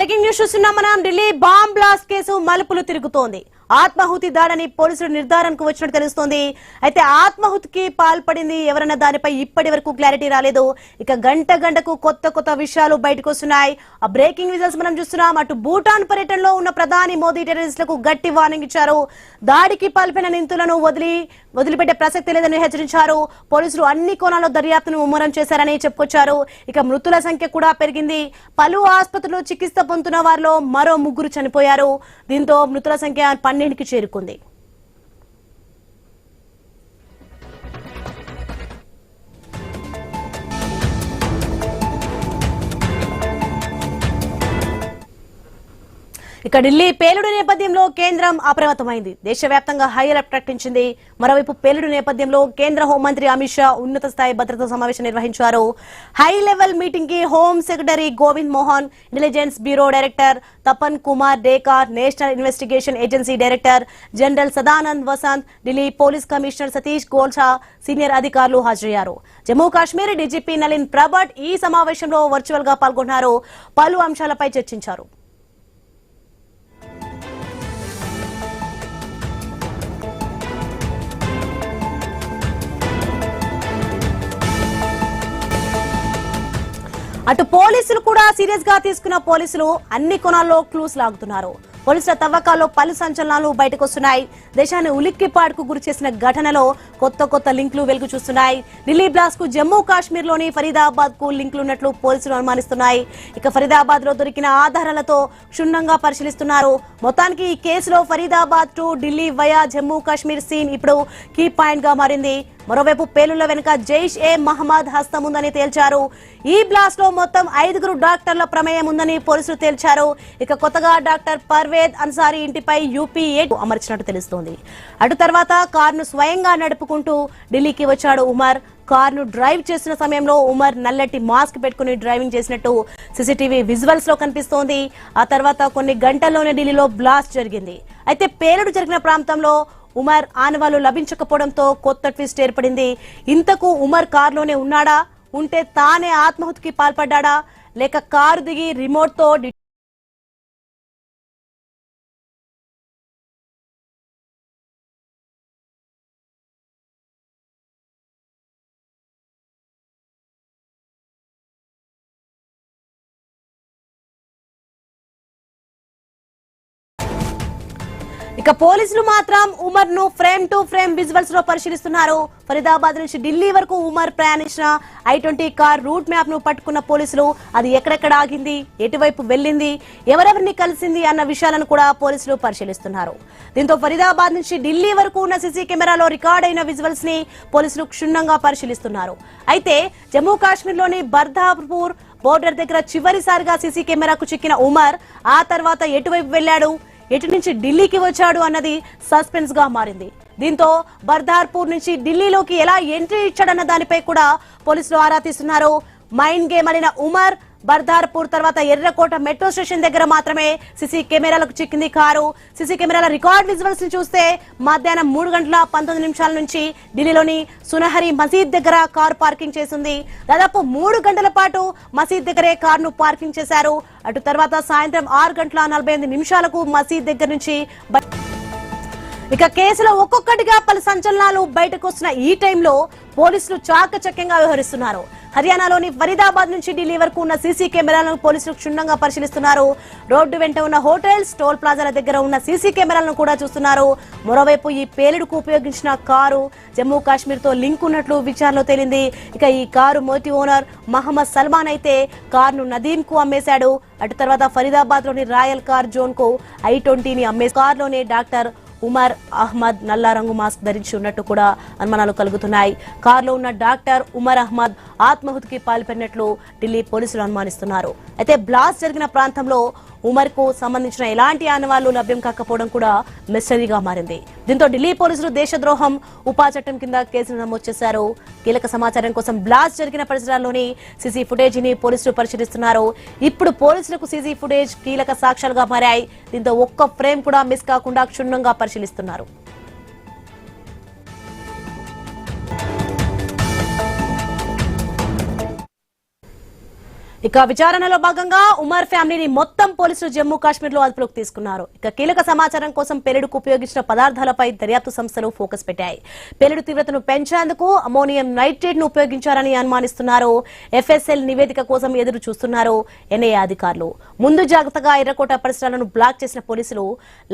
Breaking news చూస్తున్నాం మనం. Delhi bomb blast case మలుపులు తిరుగుతోంది. ఆత్మాహుతి దాడని పోలీసులు నిర్ధారణకు వచ్చినట్టు తెలుస్తోంది. అయితే ఆత్మాహుతికి పాల్పడింది ఎవరన్న దానిపై ఇప్పటి వరకు క్లారిటీ రాలేదు. ఇక గంటకు కొత్త విషయాలు బయటకు వస్తున్నాయి. ఆ బ్రేకింగ్ రిజల్ట్స్ మనం చూస్తున్నాం. అటు భూటాన్ పర్యటనలో ఉన్న ప్రధాని మోదీ టెర్రరిస్టులకు గట్టి వార్నింగ్ ఇచ్చారు. దాడికి పాల్పడిన నిందితులను వదిలిపెట్టే ప్రసక్తి లేదని హెచ్చరించారు. పోలీసులు అన్ని కోణాల్లో దర్యాప్తును ముమ్మరం చేశారని చెప్పుకొచ్చారు. ఇక మృతుల సంఖ్య కూడా పెరిగింది. పలు ఆసుపత్రుల్లో చికిత్స పొందుతున్న వారిలో మరో 3 చనిపోయారు. దీంతో మృతుల సంఖ్య 12కి చేరుకుంది. ఇక ఢిల్లీ పేలుడు నేపథ్యంలో కేంద్రం అప్రమత్తమైంది. దేశవ్యాప్తంగా హై అలర్ట్ ప్రకటించింది. మరోవైపు పేలుడు నేపథ్యంలో కేంద్ర హోంమంత్రి అమిత్ షా ఉన్నత స్థాయి భద్రతా సమావేశం నిర్వహించారు. హై లెవెల్ మీటింగ్ కి home secretary Govind Mohan, intelligence bureau director Tapan Kumar Dekar, national investigation agency director general Sadanand Vasant, Delhi police commissioner Satish Golcha senior అధికారులు హాజరయ్యారు. జమ్మూ కాశ్మీర్ డీజీపీ నలిన్ ప్రభట్ ఈ సమావేశంలో వర్చువల్ గా పాల్గొన్నారు. పలు అంశాలపై చర్చించారు. అటు పోలీసులు కూడా సీరియస్ గా తీసుకున్న పోలీసులు అన్ని కోణాల్లో క్లూస్ లాగుతున్నారు. పోలీసుల తవ్వకాల్లో పలు సంచలనాలు బయటకు వస్తున్నాయి. దేశాన్ని ఉలిక్కిపాటుకు గురి చేసిన ఘటనలో కొత్త లింకులు వెలుగు చూస్తున్నాయి. ఢిల్లీ బ్లాస్ట్ కు జమ్మూ కాశ్మీర్ లోని ఫరీదాబాద్ కు లింకులు ఉన్నట్లు పోలీసులు అనుమానిస్తున్నాయి. ఇక ఫరీదాబాద్ లో దొరికిన ఆధారాలతో క్షుణ్ణంగా పరిశీలిస్తున్నారు. మొత్తానికి ఈ కేసులో Faridabad to Delhi via Jammu Kashmir scene ఇప్పుడు కీ పాయింట్ గా మారింది. మరోవైపు పేలుళ్ల వెనుక జైష్ ఏ మహమ్మద్ హస్తం ఉందని తేల్చారు. ఈ బ్లాస్ట్ లో మొత్తం 5 డాక్టర్ల ప్రమేయం ఉందని పోలీసులు తేల్చారు. ఇక కొత్తగా డాక్టర్ పర్వేద్ అన్సారీ ఇంటిపై యూపీఏ అమర్చినట్టు తెలుస్తోంది. అటు తర్వాత కారును స్వయంగా నడుపుకుంటూ ఢిల్లీకి వచ్చాడు ఉమర్. కారును డ్రైవ్ చేస్తున్న సమయంలో ఉమర్ నల్లటి మాస్క్ పెట్టుకుని డ్రైవింగ్ చేసినట్టు సీసీటీవీ విజువల్స్ లో కనిపిస్తోంది. ఆ తర్వాత కొన్ని గంటల్లోనే ఢిల్లీలో బ్లాస్ట్ జరిగింది. అయితే పేలుడు జరిగిన ప్రాంతంలో ఉమర్ ఆనవాళ్లు లభించకపోవడంతో కొత్త ట్విస్ట్ ఏర్పడింది. ఇంతకు ఉమర్ కారులోనే ఉన్నాడా, ఉంటే తానే ఆత్మాహుతికి పాల్పడ్డా, లేక కారు దిగి రిమోట్ తో ఇక పోలీసులు మాత్రం ఉమర్ ను ఫ్రేమ్ టు ఫ్రేమ్ విజువల్స్ లో పరిశీలిస్తున్నారు. ఫరీదాబాద్ నుంచి ఢిల్లీ వరకు ఉమర్ ప్రయాణించిన I-20 కార్ రూట్ మ్యాప్ ను పట్టుకున్న పోలీసులు అది ఎక్కడెక్కడ ఆగింది, ఎటువైపు వెళ్లింది, ఎవరెవరిని కలిసింది అన్న విషయాలను కూడా పోలీసులు పరిశీలిస్తున్నారు. దీంతో ఫరీదాబాద్ నుంచి ఢిల్లీ వరకు ఉన్న సీసీ కెమెరాలో రికార్డ్ అయిన విజువల్స్ ని పోలీసులు క్షుణ్ణంగా పరిశీలిస్తున్నారు. అయితే జమ్మూ కాశ్మీర్ లోని బర్దాపూర్ బోర్డర్ దగ్గర చివరిసారిగా సీసీ కెమెరాకు చిక్కిన ఉమర్ ఆ తర్వాత ఎటువైపు వెళ్లాడు, ఎటు నుంచి ఢిల్లీకి వచ్చాడు అన్నది సస్పెన్స్ గా మారింది. దీంతో బర్దార్పూర్ నుంచి ఢిల్లీలోకి ఎలా ఎంట్రీ ఇచ్చాడన్న దానిపై కూడా పోలీసులు ఆరా తీస్తున్నారు. మైండ్ గేమ్ ఆడిన ఉమర్ బర్దార్పూర్ తర్వాత ఎర్రకోట మెట్రో స్టేషన్ దగ్గర మాత్రమే సీసీ కెమెరాలకు చిక్కింది కారు. సీసీ కెమెరాల రికార్డ్ విజువల్స్ ని చూస్తే మధ్యాహ్నం 3:19 నుంచి ఢిల్లీలోని సునహరి మసీద్ దగ్గర కారు పార్కింగ్ చేసింది. దాదాపు 3 గంటల పాటు మసీద్ దగ్గరే కారును పార్కింగ్ చేశారు. అటు తర్వాత సాయంత్రం 6:48 మసీద్ దగ్గర నుంచి ఇక కేసులో ఒక్కొక్కటిగా పలు సంచలనాలు బయటకు వస్తున్న ఈ టైంలో పోలీసులు చాకచక్యంగా వ్యవహరిస్తున్నారు. హర్యానాలోని ఫరీదాబాద్ నుంచి ఢిల్లీ వరకు ఉన్న సీసీ కెమెరాలను పోలీసులు క్షుణ్ణంగా పరిశీలిస్తున్నారు. రోడ్డు వెంట ఉన్న హోటల్స్, టోల్ ప్లాజాల దగ్గర ఉన్న సీసీ కెమెరాలను కూడా చూస్తున్నారు. మరోవైపు ఈ పేలుడుకు ఉపయోగించిన కారు జమ్మూ కాశ్మీర్ తో లింక్ ఉన్నట్లు విచారణలో తేలింది. ఇక ఈ కారు మొదటి ఓనర్ మహమ్మద్ సల్మాన్ అయితే కారును నదీం కు అమ్మేశాడు. అటు తర్వాత ఫరీదాబాద్ లోని రాయల్ కార్ జోన్ కు I-20ని అమ్మే కారులోనే డాక్టర్ ఉమర్ అహ్మద్ నల్ల రంగు మాస్క్ ధరించి ఉన్నట్టు కూడా అనుమానాలు కలుగుతున్నాయి. కారులో ఉన్న డాక్టర్ ఉమర్ అహ్మద్ ఆత్మాహుతికి పాల్పడినట్లు ఢిల్లీ పోలీసులు అనుమానిస్తున్నారు. అయితే బ్లాస్ట్ జరిగిన ప్రాంతంలో ఉమర్ కు సంబంధించిన ఎలాంటి ఆనవాళ్లు లభ్యం కాకపోవడం కూడా మిస్టరీగా మారింది. దీంతో ఢిల్లీ పోలీసులు దేశద్రోహం ఉపా చట్టం కింద కేసును నమోదు చేశారు. కీలక సమాచారం కోసం బ్లాస్ట్ జరిగిన పరిసరాల్లోని సీసీ ఫుటేజ్ ని పోలీసులు పరిశీలిస్తున్నారు. ఇప్పుడు పోలీసులకు సీసీ ఫుటేజ్ కీలక సాక్ష్యాలుగా మారాయి. దీంతో ఒక్క ఫ్రేమ్ కూడా మిస్ కాకుండా క్షుణ్ణంగా పరిశీలిస్తున్నారు. ఇక విచారణలో భాగంగా ఉమర్ ఫ్యామిలీని మొత్తం పోలీసులు జమ్మూ కాశ్మీర్ లో అదుపులోకి తీసుకున్నారు. ఇక కీలక సమాచారం కోసం పేలుడుకు ఉపయోగించిన పదార్థాలపై దర్యాప్తు సంస్థలు ఫోకస్ పెట్టాయి. పేలుడు తీవ్రతను పెంచేందుకు అమోనియం నైట్రేట్ ను ఉపయోగించారని అనుమానిస్తున్నారు. ఎఫ్ఎస్ఎల్ నివేదిక కోసం ఎదురు చూస్తున్నారు ఎన్ఐఏ అధికారులు. ముందు జాగ్రత్తగా ఎర్రకోట పరిసరాలను బ్లాక్ చేసిన పోలీసులు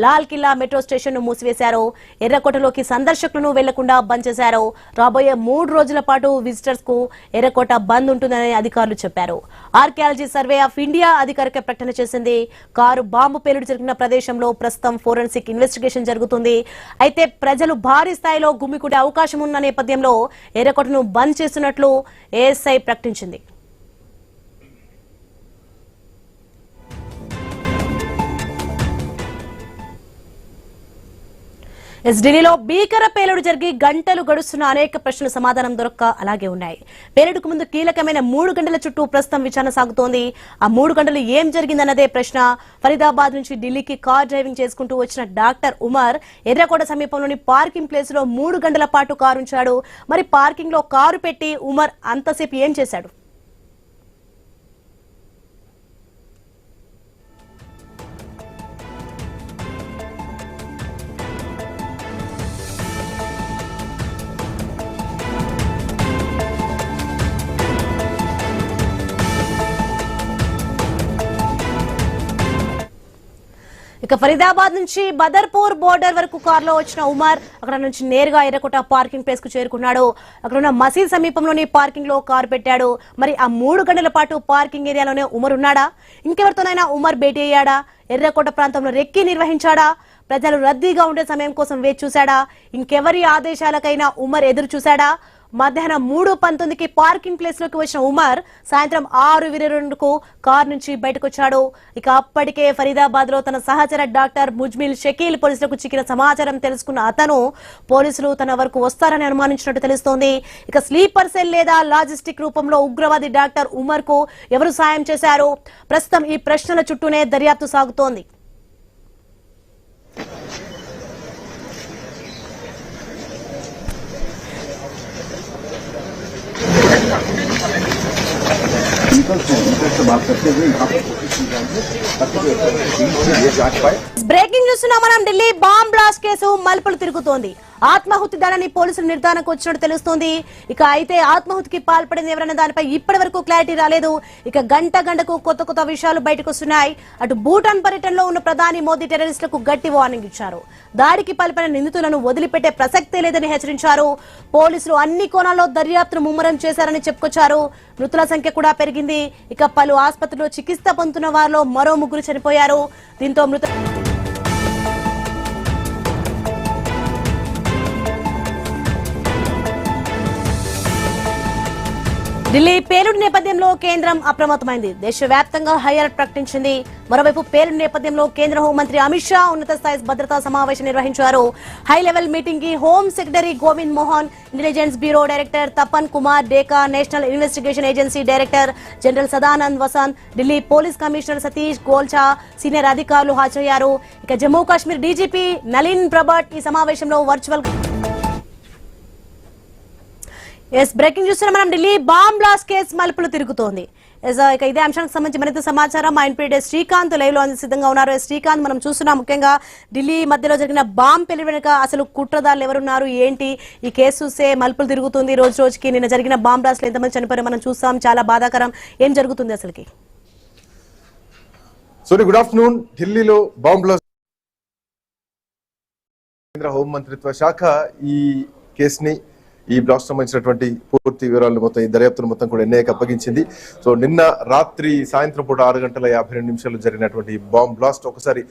లాల్ కిల్లా మెట్రో స్టేషన్ ను మూసివేశారు. ఎర్రకోటలోకి సందర్శకులను వెళ్లకుండా బంద్ చేశారు. రాబోయే 3 రోజుల పాటు విజిటర్స్ కు ఎర్రకోట బంద్ ఉంటుందని అధికారులు చెప్పారు. ఆర్కియాలజీ సర్వే ఆఫ్ ఇండియా అధికారిక ప్రకటన చేసింది. కారు బాంబు పేలుడు జరిగిన ప్రదేశంలో ప్రస్తుతం ఫోరెన్సిక్ ఇన్వెస్టిగేషన్ జరుగుతుంది. అయితే ప్రజలు భారీ స్థాయిలో గుమికూడే అవకాశం ఉన్న నేపథ్యంలో ఎర్రకోటను బంద్ చేస్తున్నట్లు ఏఎస్ఐ ప్రకటించింది. ఢిల్లీలో భీకర పేలుడు జరిగి గంటలు గడుస్తున్న అనేక ప్రశ్నలు సమాధానం దొరక్క అలాగే ఉన్నాయి. పేలుడుకు ముందు కీలకమైన 3 గంటల చుట్టూ ప్రస్తుతం విచారణ సాగుతోంది. ఆ 3 గంటలు ఏం జరిగిందన్నదే ప్రశ్న. ఫరీదాబాద్ నుంచి ఢిల్లీకి కార్ డ్రైవింగ్ చేసుకుంటూ వచ్చిన డాక్టర్ ఉమర్ ఎర్రకోట సమీపంలోని పార్కింగ్ ప్లేస్ లో 3 గంటల పాటు కారు ఉంచాడు. మరి పార్కింగ్ లో కారు పెట్టి ఉమర్ అంతసేపు ఏం చేశాడు? ఇక ఫరీదాబాద్ నుంచి బదర్పూర్ బోర్డర్ వరకు కారులో వచ్చిన ఉమర్ అక్కడ నుంచి నేరుగా ఎర్రకోట పార్కింగ్ ప్లేస్ కు చేరుకున్నాడు. అక్కడ ఉన్న మసీద్ సమీపంలోని పార్కింగ్ లో కారు పెట్టాడు. మరి ఆ 3 గంటల పాటు పార్కింగ్ ఏరియాలోనే ఉమర్ ఉన్నాడా? ఇంకెవరితోనైనా ఉమర్ భేటీ అయ్యాడా? ఎర్రకోట ప్రాంతంలో రెక్కి నిర్వహించాడా? ప్రజలు రద్దీగా ఉండే సమయం కోసం వేచి చూశాడా? ఇంకెవరి ఆదేశాలకైనా ఉమర్ ఎదురు చూశాడా? మధ్యాహ్నం 3:19కి పార్కింగ్ ప్లేస్ లోకి వచ్చిన ఉమర్ సాయంత్రం 6:22కు కార్ నుంచి బయటకొచ్చాడు. ఇక అప్పటికే ఫరీదాబాద్ లో తన సహచర డాక్టర్ ముజ్మిల్ షకీల్ పోలీసులకు చిక్కిన సమాచారం తెలుసుకున్న అతను పోలీసులు తన వరకు వస్తారని అనుమానించినట్టు తెలుస్తోంది. ఇక స్లీపర్ సెల్ లేదా లాజిస్టిక్ రూపంలో ఉగ్రవాది డాక్టర్ ఉమర్ కు ఎవరు సాయం చేశారు? ప్రస్తుతం ఈ ప్రశ్నల చుట్టూనే దర్యాప్తు సాగుతోంది. బ్రేకింగ్ న్యూస్ మనం ఢిల్లీ బాంబ్ బ్లాస్ట్ కేసు మలుపులు తిరుగుతోంది. ఆత్మాహుతి దాడిని పోలీసులు నిర్ధారణకు వచ్చినట్టు తెలుస్తోంది. ఇక అయితే ఆత్మాహుతికి పాల్పడింది ఎవరన్న దానిపై ఇప్పటి వరకు క్లారిటీ రాలేదు. ఇక గంటకు కొత్త విషయాలు బయటకు వస్తున్నాయి. అటు భూటాన్ పర్యటనలో ఉన్న ప్రధాని మోదీ టెర్రరిస్టులకు గట్టి వార్నింగ్ ఇచ్చారు. దాడికి పాల్పడిన నిందితులను వదిలిపెట్టే ప్రసక్తే లేదని హెచ్చరించారు. పోలీసులు అన్ని కోణాల్లో దర్యాప్తును ముమ్మరం చేశారని చెప్పుకొచ్చారు. మృతుల సంఖ్య కూడా పెరిగింది. ఇక పలు ఆసుపత్రుల్లో చికిత్స పొందుతున్న వారిలో మరో 3 చనిపోయారు. దీంతో ఢిల్లీ పేలుడు నేపథ్యంలో కేంద్రం అప్రమత్తమైంది. దేశవ్యాప్తంగా హై అలర్ట్ ప్రకటించింది. మరోవైపు పేలుడు నేపథ్యంలో కేంద్ర హోంమంత్రి అమిత్ షా ఉన్నత స్థాయి భద్రతా సమావేశం నిర్వహించారు. హై లెవెల్ మీటింగ్ కి home secretary Govind Mohan, intelligence bureau director Tapan Kumar Deka, national investigation agency director general Sadanand Vasant, Delhi police commissioner Satish Golcha, senior అధికారులు హాజరయ్యారు. ఇక జమ్మూ కాశ్మీర్ డీజీపీ నలిన్ ప్రభట్ ఈ సమావేశంలో వర్చువల్ బ్రేకింగ్ చూస్తున్న మనం ఢిల్లీ బాంబ్ బ్లాస్ట్ కేసు మలుపులు తిరుగుతోంది. ఇక ఇదే అంశానికి సంబంధించి మరింత సమాచారం మా ఇన్పీడే శ్రీకాంత్ లైవ్ లో సిద్ధంగా ఉన్నారు. శ్రీకాంత్, మనం చూస్తున్నాం ముఖ్యంగా ఢిల్లీ మధ్యలో జరిగిన బాంబ్ పేలుడు వెనుక అసలు కుట్రదారులు ఎవరున్నారు, ఏంటి? ఈ కేసు చూస్తే మలుపులు తిరుగుతుంది రోజు రోజుకి. నిన్న జరిగిన బాంబ్ బ్లాస్ట్ లో ఎంతమంది చనిపోయారో మనం చూస్తాం. చాలా బాధాకరం. ఏం జరుగుతుంది అసలుకి? Soni, good afternoon. ఢిల్లీలో బాంబ్ బ్లాస్ట్ కేంద్ర హోంమంత్రిత్వ శాఖ ఈ కేసుని ఈ బ్లాస్ట్ సంబంధించినటువంటి పూర్తి వివరాలు మొత్తం ఈ దర్యాప్తును మొత్తం కూడా ఎన్ఐఏకి అప్పగించింది. సో నిన్న రాత్రి సాయంత్రం పూట 6:52 జరిగినటువంటి బాంబ్ బ్లాస్ట్ ఒకసారి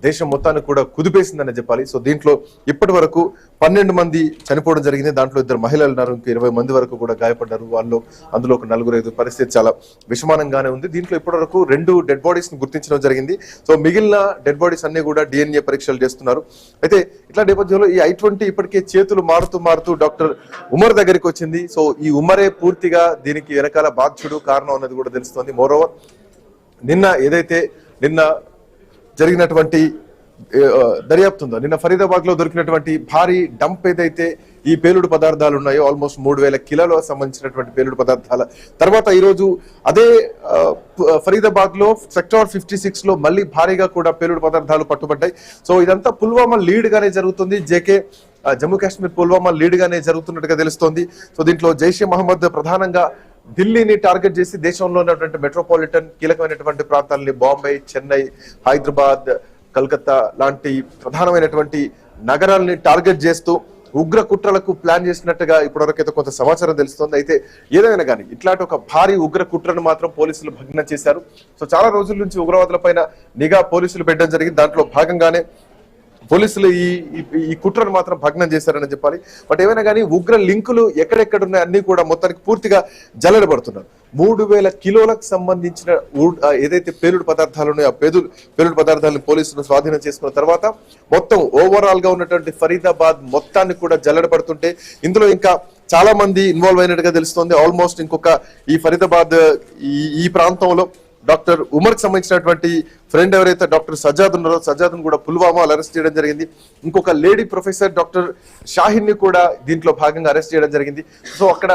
దేశం మొత్తాన్ని కూడా కుదిపేసిందని చెప్పాలి. సో దీంట్లో ఇప్పటి వరకు 12 మంది చనిపోవడం జరిగింది. దాంట్లో 2 మహిళలు ఉన్నారు. 20 మంది వరకు కూడా గాయపడ్డారు. అందులో ఒక 4 పరిస్థితి చాలా విషమానంగానే ఉంది. దీంట్లో ఇప్పటి వరకు 2 డెడ్ బాడీస్ ని గుర్తించడం జరిగింది. సో మిగిలిన డెడ్ బాడీస్ అన్ని కూడా DNA పరీక్షలు చేస్తున్నారు. అయితే ఇట్లా నేపథ్యంలో ఈ I-20 ఇప్పటికే చేతులు మారుతూ డాక్టర్ ఉమర్ దగ్గరికి వచ్చింది. సో ఈ ఉమరే పూర్తిగా దీనికి వెనకాల బాధ్యుడు, కారణం అన్నది కూడా తెలుస్తోంది. మోరోవర్ నిన్న జరిగినటువంటి దర్యాప్తు ఉందో, నిన్న ఫరీదాబాద్ లో దొరికినటువంటి భారీ డంప్ ఏదైతే ఈ పేలుడు పదార్థాలు ఉన్నాయో, ఆల్మోస్ట్ 3000 కిలోల సంబంధించినటువంటి పేలుడు పదార్థాల తర్వాత ఈ రోజు అదే ఫరీదాబాద్ లో సెక్టార్ 56 లో మళ్ళీ భారీగా కూడా పేలుడు పదార్థాలు పట్టుబడ్డాయి. సో ఇదంతా పుల్వామా లీడ్ గానే జరుగుతుంది. జమ్మూ కాశ్మీర్ పుల్వామా లీడ్ గానే జరుగుతున్నట్టుగా తెలుస్తోంది. సో దీంట్లో జైషే మహమ్మద్ ప్రధానంగా ఢిల్లీని టార్గెట్ చేసి దేశంలో ఉన్నటువంటి మెట్రోపాలిటన్ కీలకమైనటువంటి ప్రాంతాలని బాంబే, చెన్నై, హైదరాబాద్, కలకత్తా లాంటి ప్రధానమైనటువంటి నగరాలని టార్గెట్ చేస్తూ ఉగ్ర కుట్రలకు ప్లాన్ చేసినట్టుగా ఇప్పటివరకైతే కొంత సమాచారం తెలుస్తోంది. అయితే ఏదైనా కానీ ఇట్లాంటి ఒక భారీ ఉగ్ర కుట్రను మాత్రం పోలీసులు భగ్నం చేశారు. సో చాలా రోజుల నుంచి ఉగ్రవాదుల పైన నిఘా పోలీసులు పెట్టడం జరిగింది. దాంట్లో భాగంగానే పోలీసులు ఈ కుట్రను మాత్రం భగ్నం చేశారని చెప్పాలి. బట్ ఏమైనా కానీ ఉగ్ర లింకులు ఎక్కడెక్కడ ఉన్నాయి అన్ని కూడా మొత్తానికి పూర్తిగా జల్లెడబడుతున్నారు. 3000 కిలోలకు సంబంధించిన ఏదైతే పేలుడు పదార్థాలు ఉన్నాయో ఆ పేలుడు పదార్థాలను పోలీసులు స్వాధీనం చేసుకున్న తర్వాత మొత్తం ఓవరాల్ గా ఉన్నటువంటి ఫరీదాబాద్ మొత్తాన్ని కూడా జల్లెడబడుతుంటే ఇందులో ఇంకా చాలా మంది ఇన్వాల్వ్ అయినట్టుగా తెలుస్తోంది. ఆల్మోస్ట్ ఇంకొక ఈ ఫరీదాబాద్ ఈ ప్రాంతంలో డాక్టర్ ఉమర్ కి సంబంధించినటువంటి ఫ్రెండ్ ఎవరైతే డాక్టర్ సజాద్ ఉన్నారో, సజాద్ కూడా పుల్వామాలో అరెస్ట్ చేయడం జరిగింది. ఇంకొక లేడీ ప్రొఫెసర్ డాక్టర్ షాహిన్ ని కూడా దీంట్లో భాగంగా అరెస్ట్ చేయడం జరిగింది. సో అక్కడ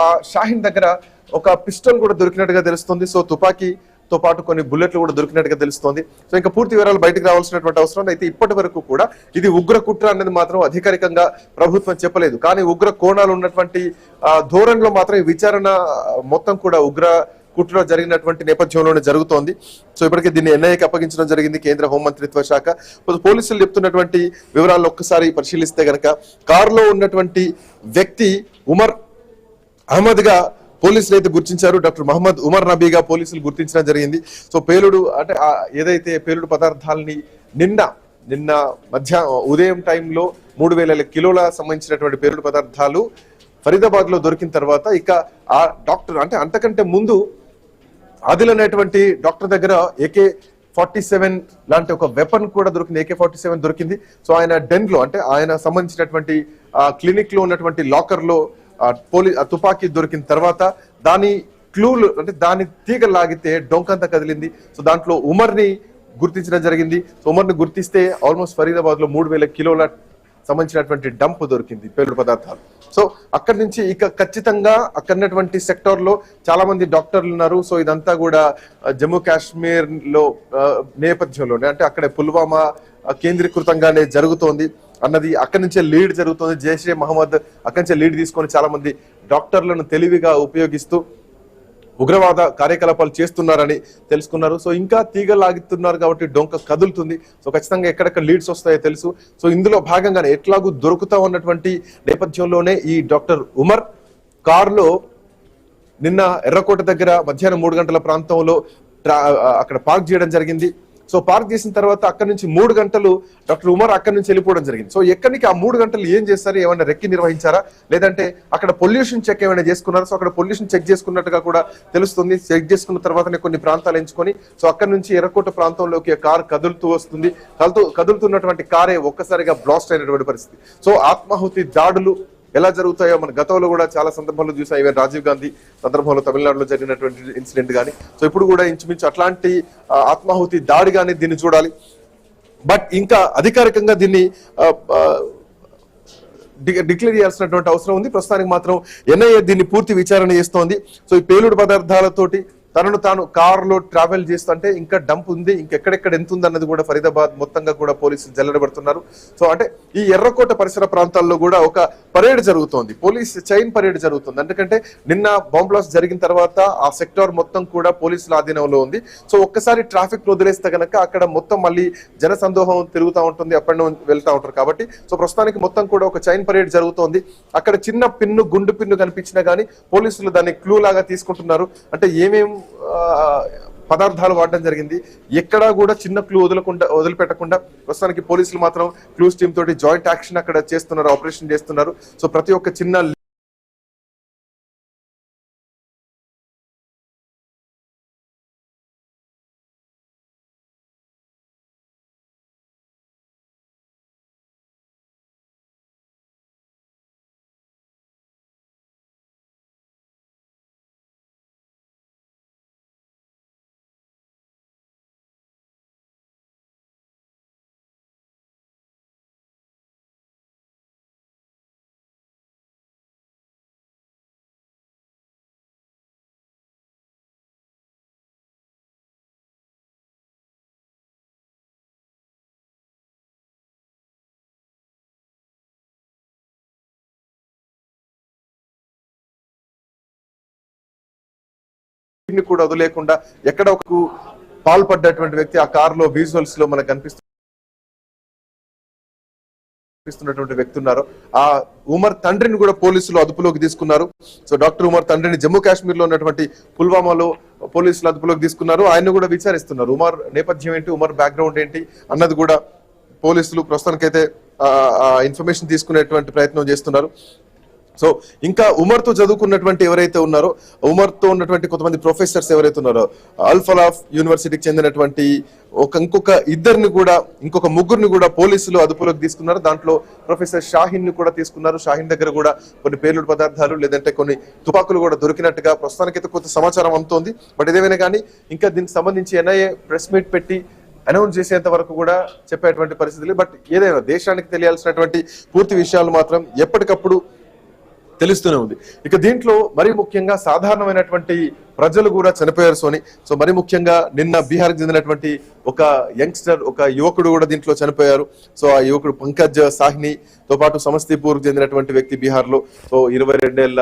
ఆ షాహిన్ దగ్గర ఒక పిస్టల్ కూడా దొరికినట్టుగా తెలుస్తుంది. సో తుపాకీతో పాటు కొన్ని బుల్లెట్లు కూడా దొరికినట్టుగా తెలుస్తోంది. సో ఇంకా పూర్తి వివరాలు బయటకు రావాల్సినటువంటి అవసరం అయితే ఇప్పటి వరకు కూడా ఇది ఉగ్ర కుట్ర అనేది మాత్రం అధికారికంగా ప్రభుత్వం చెప్పలేదు. కానీ ఉగ్ర కోణాలు ఉన్నటువంటి ధోరణిలో మాత్రం ఈ విచారణ మొత్తం కూడా ఉగ్ర కుట్ర జరిగినటువంటి నేపథ్యంలోనే జరుగుతోంది. సో ఇప్పటికే దీన్ని ఎన్ఐఏకి అప్పగించడం జరిగింది కేంద్ర హోంమంత్రిత్వ శాఖ. పోలీసులు చెప్తున్నటువంటి వివరాలను ఒక్కసారి పరిశీలిస్తే గనక కారులో ఉన్నటువంటి వ్యక్తి ఉమర్ అహ్మద్ గా పోలీసులు అయితే గుర్తించారు. డాక్టర్ మహమ్మద్ ఉమర్ నబీగా పోలీసులు గుర్తించడం జరిగింది. సో పేలుడు అంటే ఏదైతే పేలుడు పదార్థాలని నిన్న ఉదయం టైంలో 3000 కిలోల సంబంధించినటువంటి పేలుడు పదార్థాలు ఫరీదాబాద్ లో దొరికిన తర్వాత ఇక ఆ డాక్టర్ అంటే అంతకంటే ముందు ఆదిల్ అనేటువంటి డాక్టర్ దగ్గర AK-47 లాంటి ఒక వెపన్ కూడా దొరికింది. AK-47 దొరికింది. సో ఆయన డెన్ లో అంటే ఆయన సంబంధించినటువంటి క్లినిక్ లో ఉన్నటువంటి లాకర్ లో తుపాకీ దొరికిన తర్వాత దాని క్లూలు అంటే దాని తీగ లాగితే డొంకంతా కదిలింది. సో దాంట్లో ఉమర్ ని గుర్తించడం జరిగింది. సో ఉమర్ ని గుర్తిస్తే ఆల్మోస్ట్ ఫరీదాబాద్ లో 3000 కిలోల సంబంధించినటువంటి డంప్ దొరికింది పేలుడు పదార్థాలు. సో అక్కడి నుంచి ఇక ఖచ్చితంగా అక్కడటువంటి సెక్టార్ లో చాలా మంది డాక్టర్లు ఉన్నారు. సో ఇదంతా కూడా జమ్మూ కాశ్మీర్ లో నేపథ్యంలోనే అంటే అక్కడ పుల్వామా కేంద్రీకృతంగానే జరుగుతోంది అన్నది అక్కడి నుంచే లీడ్ జరుగుతుంది. జైషే మహమ్మద్ అక్కడి నుంచే లీడ్ తీసుకొని చాలా మంది డాక్టర్లను తెలివిగా ఉపయోగిస్తూ ఉగ్రవాద కార్యకలాపాలు చేస్తున్నారని తెలుసుకున్నారు. సో ఇంకా తీగలాగుతున్నారు కాబట్టి డొంక కదులుతుంది. సో ఖచ్చితంగా ఎక్కడెక్కడ లీడ్స్ వస్తాయో తెలుసు. సో ఇందులో భాగంగానే ఎట్లాగూ దొరుకుతా ఉన్నటువంటి నేపథ్యంలోనే ఈ డాక్టర్ ఉమర్ కారులో నిన్న ఎర్రకోట దగ్గర మధ్యాహ్నం 3 గంటల ప్రాంతంలో అక్కడ పార్క్ చేయడం జరిగింది. సో పార్క్ చేసిన తర్వాత అక్కడి నుంచి 3 గంటలు డాక్టర్ ఉమర్ అక్కడి నుంచి వెళ్ళిపోవడం జరిగింది. సో ఎక్కడికి ఆ 3 గంటలు ఏం చేస్తారు? ఏమైనా రెక్కి నిర్వహించారా, లేదంటే అక్కడ పొల్యూషన్ చెక్ ఏమైనా చేసుకున్నారా? సో అక్కడ పొల్యూషన్ చెక్ చేసుకున్నట్టుగా కూడా తెలుస్తుంది. చెక్ చేసుకున్న తర్వాతనే కొన్ని ప్రాంతాలు ఎంచుకొని సో అక్కడి నుంచి ఎర్రకోట ప్రాంతంలోకి కారు కదులుతూ వస్తుంది. కదులుతున్నటువంటి కారే ఒక్కసారిగా బ్లాస్ట్ అయినటువంటి పరిస్థితి. సో ఆత్మాహుతి దాడులు ఎలా జరుగుతాయో మన గతంలో కూడా చాలా సందర్భాల్లో చూసాం. ఈవెన్ రాజీవ్ గాంధీ సందర్భంలో తమిళనాడులో జరిగినటువంటి ఇన్సిడెంట్ కానీ సో ఇప్పుడు కూడా ఇంచుమించు అట్లాంటి ఆత్మాహుతి దాడి కానీ దీన్ని చూడాలి. బట్ ఇంకా అధికారికంగా దీన్ని డిక్లేర్ చేయాల్సినటువంటి అవసరం ఉంది. ప్రస్తుతానికి మాత్రం ఎన్ఐఏ దీన్ని పూర్తి విచారణ చేస్తోంది. సో ఈ పేలుడు పదార్థాలతోటి తనను తాను కారులో ట్రావెల్ చేస్తుంటే ఇంకా డంప్ ఉంది, ఇంకెక్కడెక్కడ ఎంత ఉంది అన్నది కూడా ఫరీదాబాద్ మొత్తంగా కూడా పోలీసులు జల్లెడబడుతున్నారు. సో అంటే ఈ ఎర్రకోట పరిసర ప్రాంతాల్లో కూడా ఒక పరేడ్ జరుగుతోంది, పోలీస్ చైన్ పరేడ్ జరుగుతుంది. ఎందుకంటే నిన్న బాంబ్ బ్లాస్ట్ జరిగిన తర్వాత ఆ సెక్టార్ మొత్తం కూడా పోలీసుల ఆధీనంలో ఉంది. సో ఒక్కసారి ట్రాఫిక్ వదిలేస్తే గనక అక్కడ మొత్తం మళ్ళీ జన సందోహం తిరుగుతూ ఉంటుంది, అప్ అండ్ డౌన్ వెళ్తూ ఉంటారు. కాబట్టి సో ప్రస్తుతానికి మొత్తం కూడా ఒక చైన్ పరేడ్ జరుగుతోంది. అక్కడ చిన్న పిన్ను గుండు పిన్ను కనిపించినా గానీ పోలీసులు దాన్ని క్లూ లాగా తీసుకుంటున్నారు. అంటే ఏమేం పదార్థాలు వాడడం జరిగింది, ఎక్కడా కూడా చిన్న క్లూ వదిలిపెట్టకుండా ప్రస్తుతానికి పోలీసులు మాత్రం క్లూస్ టీమ్ తోటి జాయింట్ యాక్షన్ అక్కడ చేస్తున్నారు, ఆపరేషన్ చేస్తున్నారు. సో ప్రతి ఒక్క చిన్న వీడిని కూడా వదిలేకుండా ఎక్కడ ఒక పాల్పడ్డటువంటి వ్యక్తి ఆ కారులో విజువల్స్ లో మనకు కనిపిస్తున్నటువంటి వ్యక్తి ఉన్నారు. ఆ ఉమర్ తండ్రిని కూడా పోలీసులు అదుపులోకి తీసుకున్నారు. సో డాక్టర్ ఉమర్ తండ్రిని జమ్మూ కాశ్మీర్ లో ఉన్నటువంటి పుల్వామాలో పోలీసులు అదుపులోకి తీసుకున్నారు. ఆయన కూడా విచారిస్తున్నారు. ఉమర్ నేపథ్యం ఏంటి, ఉమర్ బ్యాక్గ్రౌండ్ ఏంటి అన్నది కూడా పోలీసులు ప్రస్తుతానికైతే ఇన్ఫర్మేషన్ తీసుకునేటువంటి ప్రయత్నం చేస్తున్నారు. సో ఇంకా ఉమర్ తో చదువుకున్నటువంటి ఎవరైతే ఉన్నారో, ఉమర్ తో ఉన్నటువంటి కొంతమంది ప్రొఫెసర్స్ ఎవరైతే ఉన్నారో, అల్ ఫలాహ్ యూనివర్సిటీకి చెందినటువంటి ఇంకొక ముగ్గురిని కూడా పోలీసులు అదుపులోకి తీసుకున్నారు. దాంట్లో ప్రొఫెసర్ షాహీన్ ని కూడా తీసుకున్నారు. షాహీన్ దగ్గర కూడా కొన్ని పేలుడు పదార్థాలు లేదంటే కొన్ని తుపాకులు కూడా దొరికినట్టుగా ప్రస్తుతానికైతే కొంత సమాచారం అందుతోంది. బట్ ఏదేమైనా కానీ ఇంకా దీనికి సంబంధించి ఎన్ఐఏ ప్రెస్ మీట్ పెట్టి అనౌన్స్ చేసేంత వరకు కూడా చెప్పేటువంటి పరిస్థితులు. బట్ ఏదైనా దేశానికి తెలియాల్సినటువంటి పూర్తి విషయాలు మాత్రం ఎప్పటికప్పుడు తెలుస్తూనే ఉంది. ఇక దీంట్లో మరీ ముఖ్యంగా సాధారణమైనటువంటి ప్రజలు కూడా చనిపోయారు సోని. సో మరీ ముఖ్యంగా నిన్న బీహార్కి చెందినటువంటి ఒక యంగ్స్టర్, ఒక యువకుడు కూడా దీంట్లో చనిపోయారు. సో ఆ యువకుడు పంకజ్ సాహ్నితో పాటు సమస్తీపూర్ చెందినటువంటి వ్యక్తి బీహార్ లో. సో 22 ఏళ్ల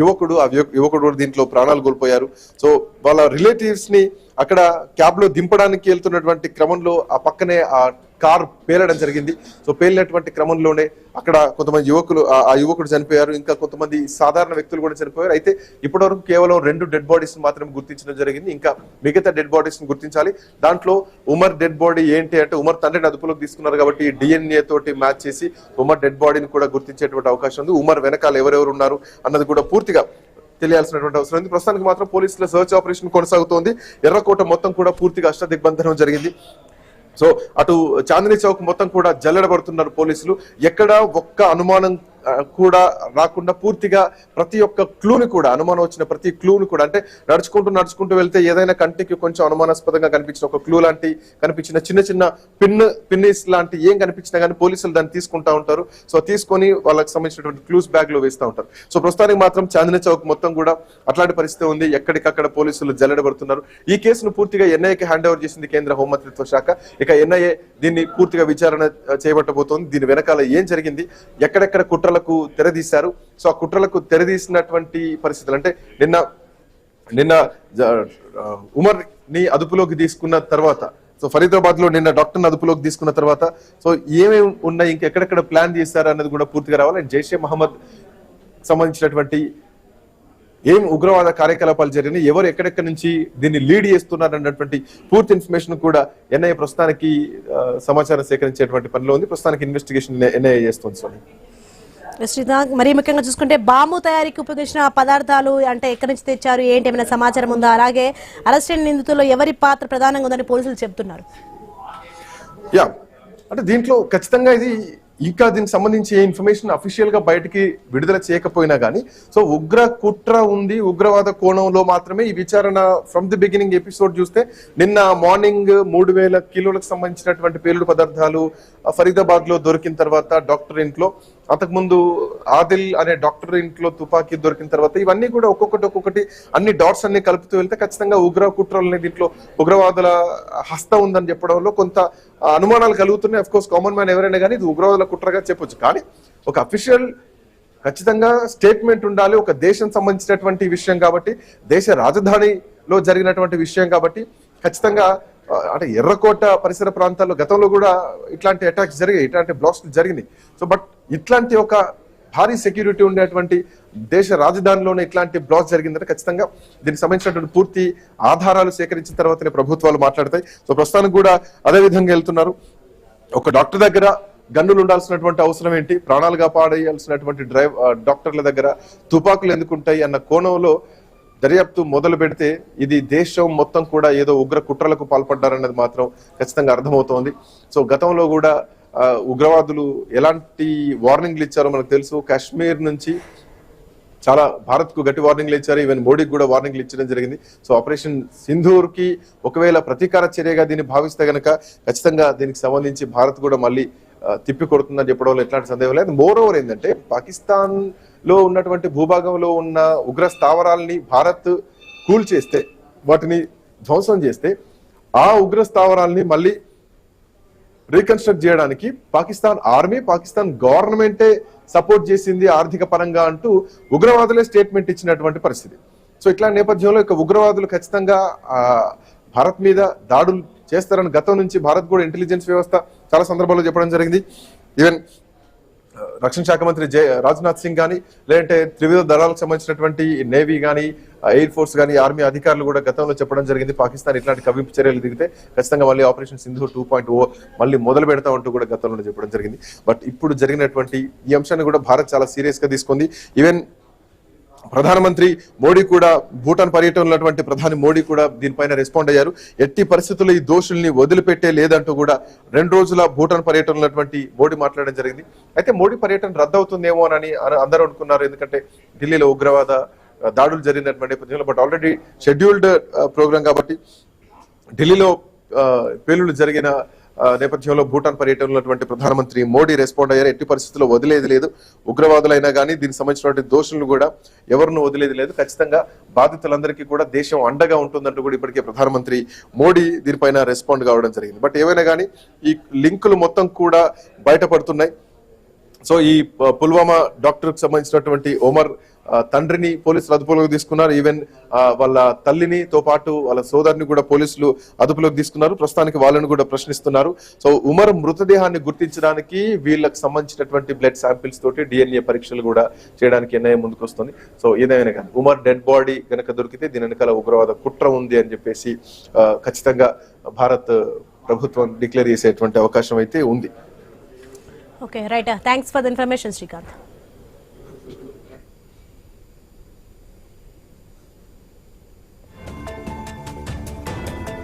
యువకుడు, ఆ యువకుడు కూడా దీంట్లో ప్రాణాలు కోల్పోయారు. సో వాళ్ళ రిలేటివ్స్ ని అక్కడ క్యాబ్ లో దింపడానికి వెళ్తున్నటువంటి క్రమంలో ఆ పక్కనే ఆ కార్ పేలడం జరిగింది. సో పేలినటువంటి క్రమంలోనే అక్కడ కొంతమంది ఆ యువకుడు చనిపోయారు. ఇంకా కొంతమంది సాధారణ వ్యక్తులు కూడా చనిపోయారు. అయితే ఇప్పటివరకు కేవలం 2 డెడ్ బాడీస్ మాత్రమే గుర్తించడం జరిగింది. ఇంకా మిగతా డెడ్ బాడీస్ ని గుర్తించాలి. దాంట్లో ఉమర్ డెడ్ బాడీ ఏంటి అంటే, ఉమర్ తండ్రిని అదుపులోకి తీసుకున్నారు కాబట్టి DNA తోటి మ్యాచ్ చేసి ఉమర్ డెడ్ బాడీని కూడా గుర్తించేటువంటి అవకాశం ఉంది. ఉమర్ వెనకాల ఎవరెవరు ఉన్నారు అన్నది కూడా పూర్తిగా తెలియాల్సినటువంటి అవసరం ఉంది. ప్రస్తుతానికి మాత్రం పోలీసుల సర్చ్ ఆపరేషన్ కొనసాగుతోంది. ఎర్రకోట మొత్తం కూడా పూర్తిగా అష్టదిగ్బంధనం జరిగింది. సో అటు చాందినీ చౌక్ మొత్తం కూడా జల్లెడబడుతున్నారు పోలీసులు. ఎక్కడ ఒక్క అనుమానం కూడా రాకుండా పూర్తిగా ప్రతి ఒక్క క్లూని కూడా, అనుమానం వచ్చిన ప్రతి క్లూని కూడా, అంటే నడుచుకుంటూ వెళ్తే ఏదైనా కంటికి కొంచెం అనుమానాస్పదంగా కనిపించిన ఒక క్లూ లాంటి కనిపించిన చిన్న పిన్నీస్ లాంటి ఏం కనిపించినా కానీ పోలీసులు దాన్ని తీసుకుంటా ఉంటారు. సో తీసుకొని వాళ్ళకి సంబంధించినటువంటి క్లూస్ బ్యాగ్ లో వేస్తూ ఉంటారు. సో ప్రస్తుతానికి మాత్రం చాందినీ చౌక్ మొత్తం కూడా అట్లాంటి పరిస్థితి ఉంది. ఎక్కడికక్కడ పోలీసులు జల్లెడబడుతున్నారు. ఈ కేసును పూర్తిగా ఎన్ఐఏకి హ్యాండ్ ఓవర్ చేసింది కేంద్ర హోంమంత్రిత్వ శాఖ. ఇక ఎన్ఐఏ దీన్ని పూర్తిగా విచారణ చేపట్టబోతోంది. దీని వెనకాల ఏం జరిగింది, ఎక్కడెక్కడ కుట్రలకు తెరదీశారు. సో ఆ కుట్రలకు తెరదీసినటువంటి పరిస్థితులు అంటే నిన్న ఉమర్ ని అదుపులోకి తీసుకున్న తర్వాత, సో ఫరీదాబాద్ లో నిన్న డాక్టర్ అదుపులోకి తీసుకున్న తర్వాత సో ఏమేమి ఉన్నాయి, ఇంకెక్కడెక్కడ ప్లాన్ చేశారు అన్నది కూడా పూర్తిగా రావాలి. జైషే మహమ్మద్ సంబంధించినటువంటి ఏం ఉగ్రవాద కార్యకలాపాలు జరిగినాయి, ఎవరు ఎక్కడెక్కడి నుంచి దీన్ని లీడ్ చేస్తున్నారు అన్నటువంటి పూర్తి ఇన్ఫర్మేషన్ కూడా ఎన్ఐఏ ప్రస్తుతానికి సమాచారం సేకరించేటువంటి పనిలో ఉంది. ప్రస్తుతానికి ఇన్వెస్టిగేషన్ ఎన్ఐఏ చేస్తుంది. సోని, శ్రీనాథ్, మరీ ముఖ్యంగా చూసుకుంటే బాంబు తయారీకి ఉపయోగించిన పదార్థాలు అంటే ఎక్కడి నుంచి తెచ్చారు, ఏంటి, ఏమైనా సమాచారం ఉందా? అలాగే అరెస్ట్ అయిన నిందితుల్లో ఎవరి పాత్ర ప్రధానంగా ఉందని పోలీసులు చెప్తున్నారు. అంటే దీంట్లో ఖచ్చితంగా ఇది ఇంకా దీనికి సంబంధించి ఏ ఇన్ఫర్మేషన్ అఫీషియల్ గా బయటికి విడుదల చేయకపోయినా కానీ సో ఉగ్ర కుట్ర ఉంది, ఉగ్రవాద కోణంలో మాత్రమే ఈ విచారణ ఫ్రమ్ ది బిగినింగ్ ఎపిసోడ్ చూస్తే నిన్న మార్నింగ్ 3000 కిలోలకు సంబంధించినటువంటి పేలుడు పదార్థాలు ఫరీదాబాద్ లో దొరికిన తర్వాత డాక్టర్ ఇంట్లో, అంతకుముందు ఆదిల్ అనే డాక్టర్ ఇంట్లో తుపాకీ దొరికిన తర్వాత ఇవన్నీ కూడా ఒక్కొక్కటి అన్ని డాట్స్ అన్ని కలుపుతూ వెళ్తే ఖచ్చితంగా ఉగ్ర కుట్రలని దీంట్లో ఉగ్రవాదుల హస్తం ఉందని చెప్పడంలో కొంత అనుమానాలు కలుగుతున్నాయి. అఫ్ కోర్స్ కామన్ మ్యాన్ ఎవరైనా కానీ ఇది ఉగ్రవాదుల కుట్రగా చెప్పొచ్చు. కానీ ఒక అఫీషియల్ ఖచ్చితంగా స్టేట్మెంట్ ఉండాలి. ఒక దేశం సంబంధించినటువంటి విషయం కాబట్టి, దేశ రాజధానిలో జరిగినటువంటి విషయం కాబట్టి ఖచ్చితంగా అంటే ఎర్రకోట పరిసర ప్రాంతాల్లో గతంలో కూడా ఇట్లాంటి అటాక్స్ జరిగాయి, ఇట్లాంటి బ్లాక్స్ జరిగినాయి. సో బట్ ఇట్లాంటి ఒక భారీ సెక్యూరిటీ ఉండేటువంటి దేశ రాజధానిలోనే ఇట్లాంటి బ్లాక్ జరిగిందంటే ఖచ్చితంగా దీనికి సంబంధించినటువంటి పూర్తి ఆధారాలు సేకరించిన తర్వాతనే ప్రభుత్వాలు మాట్లాడతాయి. సో ప్రస్తుతానికి కూడా అదే విధంగా వెళ్తున్నారు. ఒక డాక్టర్ దగ్గర గన్నులు ఉండాల్సినటువంటి అవసరం ఏంటి, ప్రాణాలు కాపాడేయాల్సినటువంటి డాక్టర్ల దగ్గర తుపాకులు ఎందుకుంటాయి అన్న కోణంలో దర్యాప్తు మొదలు పెడితే ఇది దేశం మొత్తం కూడా ఏదో ఉగ్ర కుట్రలకు పాల్పడ్డారన్నది మాత్రం ఖచ్చితంగా అర్థమవుతోంది. సో గతంలో కూడా ఉగ్రవాదులు ఎలాంటి వార్నింగ్లు ఇచ్చారో మనకు తెలుసు. కాశ్మీర్ నుంచి చాలా భారత్ కు గట్టి వార్నింగ్లు ఇచ్చారు, ఈవెన్ మోడీకి కూడా వార్నింగ్లు ఇచ్చడం జరిగింది. సో ఆపరేషన్ సింధూర్ కి ఒకవేళ ప్రతీకార చర్యగా దీన్ని భావిస్తే గనక ఖచ్చితంగా దీనికి సంబంధించి భారత్ కూడా మళ్ళీ తిప్పి కొడుతుందని చెప్పడంలో ఎట్లాంటి సందేహం లేదు. మోర్ ఓవర్ ఏంటంటే పాకిస్తాన్ లో ఉన్నటువంటి భూభాగంలో ఉన్న ఉగ్ర స్థావరాల్ని భారత్ కూల్చేస్తే, వాటిని ధ్వంసం చేస్తే ఆ ఉగ్ర స్థావరాల్ని మళ్ళీ రీకన్స్ట్రక్ట్ చేయడానికి పాకిస్తాన్ ఆర్మీ, పాకిస్తాన్ గవర్నమెంటే సపోర్ట్ చేసింది ఆర్థిక పరంగా అంటూ ఉగ్రవాదులే స్టేట్మెంట్ ఇచ్చినటువంటి పరిస్థితి. సో ఇట్లాంటి నేపథ్యంలో ఇక ఉగ్రవాదులు ఖచ్చితంగా భారత్ మీద దాడులు చేస్తారని గతం నుంచి భారత్ కూడా ఇంటెలిజెన్స్ వ్యవస్థ చాలా సందర్భాల్లో చెప్పడం జరిగింది. ఈవెన్ రక్షణ శాఖ మంత్రి రాజ్నాథ్ సింగ్ కానీ, లేదంటే త్రివిధ దళాలకు సంబంధించినటువంటి నేవీ కానీ, ఎయిర్ ఫోర్స్ కానీ, ఆర్మీ అధికారులు కూడా గతంలో చెప్పడం జరిగింది, పాకిస్తాన్ ఇట్లాంటి కవ్వింపు చర్యలు దిగితే ఖచ్చితంగా మళ్ళీ ఆపరేషన్ సింధు 2.0 మళ్ళీ మొదలు పెడతా ఉంటూ కూడా గతంలో చెప్పడం జరిగింది. బట్ ఇప్పుడు జరిగినటువంటి ఈ అంశాన్ని కూడా భారత్ చాలా సీరియస్ గా తీసుకుంది. ఈవెన్ ప్రధానమంత్రి మోడీ కూడా భూటాన్ పర్యటనలో ఉన్నటువంటి ప్రధాని మోడీ కూడా దీనిపైన రెస్పాండ్ అయ్యారు. ఎట్టి పరిస్థితుల్లో ఈ దోషుల్ని వదిలిపెట్టే లేదంటూ కూడా 2 రోజుల భూటాన్ పర్యటనలో ఉన్నటువంటి మోడీ మాట్లాడడం జరిగింది. అయితే మోడీ పర్యటన రద్దు అవుతుందేమో అని అందరూ అనుకున్నారు, ఎందుకంటే ఢిల్లీలో ఉగ్రవాద దాడులు జరిగినటువంటి నేపథ్యంలో. బట్ ఆల్రెడీ షెడ్యూల్డ్ ప్రోగ్రామ్ కాబట్టి ఢిల్లీలో పేలుళ్లు జరిగిన నేపథ్యంలో భూటాన్ పర్యటనలో ఉన్నటువంటి ప్రధానమంత్రి మోడీ రెస్పాండ్ అయ్యారు. ఎట్టి పరిస్థితుల్లో వదిలేది లేదు, ఉగ్రవాదులైనా కానీ దీనికి సంబంధించినటువంటి దోషులను కూడా ఎవరినూ వదిలేది లేదు, ఖచ్చితంగా బాధితులందరికీ కూడా దేశం అండగా ఉంటుందంటూ కూడా ఇప్పటికే ప్రధానమంత్రి మోడీ దీనిపైన రెస్పాండ్ కావడం జరిగింది. బట్ ఏవైనా కానీ ఈ లింకులు మొత్తం కూడా బయటపడుతున్నాయి. సో ఈ పుల్వామా డాక్టర్ కు సంబంధించినటువంటి ఒమర్ తండ్రిని పోలీసులు అదుపులోకి తీసుకున్నారు. ఈవెన్ వాళ్ళ తల్లిని తో పాటు వాళ్ళ సోదరిని కూడా పోలీసులు అదుపులోకి తీసుకున్నారు. ప్రస్తుతానికి వాళ్ళని కూడా ప్రశ్నిస్తున్నారు. సో ఉమర్ మృతదేహాన్ని గుర్తించడానికి వీళ్ళకి సంబంధించినటువంటి బ్లడ్ శాంపిల్స్ తోటి DNA పరీక్షలు కూడా చేయడానికి ఎన్ఐఏ ముందుకు వస్తుంది. సో ఏదైనా కానీ ఉమర్ డెడ్ బాడీ కనుక దొరికితే దీని వెనకాల ఉగ్రవాద కుట్ర ఉంది అని చెప్పేసి ఖచ్చితంగా భారత్ ప్రభుత్వం డిక్లేర్ చేసేటువంటి అవకాశం అయితే ఉంది. Okay right, thanks for the information Srikanth.